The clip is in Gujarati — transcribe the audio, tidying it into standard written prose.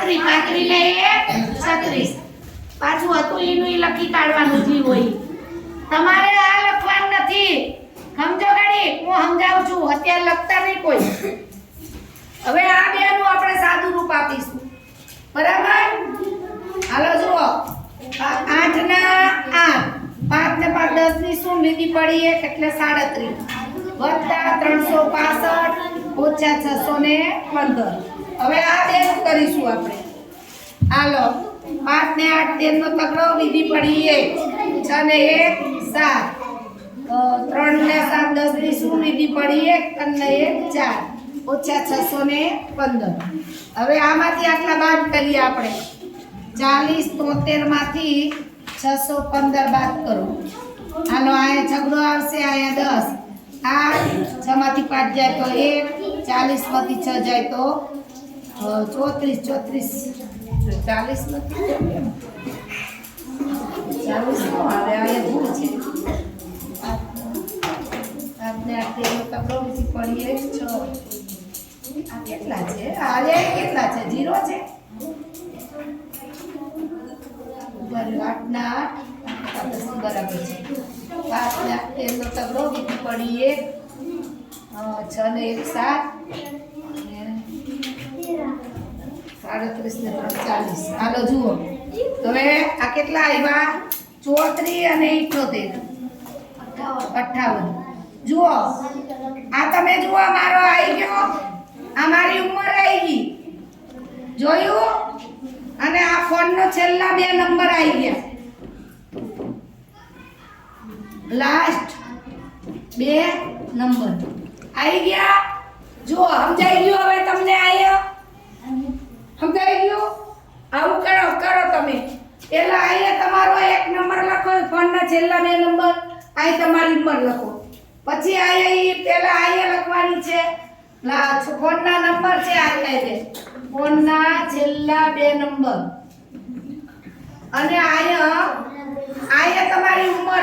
35 35 ને 1 36 પાછું હતું ઈનું ઈ લખી કાઢવાનું જી હોય તમારે આ લખવાનું નથી સમજો ગાડી હું સમજાવું છું અત્યારે લખતા નહીં કોઈ હવે આ બેનું આપણે સાદું રૂપ આપીશું બરાબર હાલો જુઓ 8 ના 8 5 ને 5 10 ની શું લીધી પડી એક એટલે 37 વત્તા 365 ઓછા 615 હવે આ બેનું કરીશું આપણે હાલો 5 ને 8 13 નો તગડો લીધી પડી 1 6 ને 1 7 3 ને 7 10 ની શું લીધી પડી 1 અને 1 4 ઓછા 615 હવે આમાંથી આટલા બાદ કરીએ આપણે 40 73 માંથી 615 બાદ કરો હાલો આ છગડો આવશે આયા 10 આ 6 માંથી 5 જાય તો 1 40 માંથી 6 જાય તો 34 40 માંથી 40 નો આવે આ ભૂલ છે આપને આ તેનો તકડો બીજી પડી 6 આ કેટલા છે આ કેટલા છે 0 છે ઉપર 8 ના 8 બરાબર છે 5 ના 13 નો તગડો બીજી પડી 1 6 ને 1 7 37 ને 40 હાલો જુઓ હવે આ કેટલા આવ્યા 34 અને 78 58 જુઓ આ તમે જુઓ મારો આવી ગયો આ મારી ઉંમર આવી ગઈ જોયું અને આ ફોન નો છેલ્લા 2 નંબર આવી ગયા લાસ્ટ 2 નંબર આવી ગયા જુઓ સમજાઈ ગયું હવે તમને આયો સમજાઈ ગયું આવું કરો તમે પેલા આયા તમારો 1 નંબર લખો ફોન ના છેલ્લા 2 નંબર આય તમારી ઉંમર લખો પછી આયા પેલા આયા લખવાની છે ફોન ના નંબર છે આયા ફોન ના છેલ્લા 2 નંબર અને આયા તમારી ઉંમર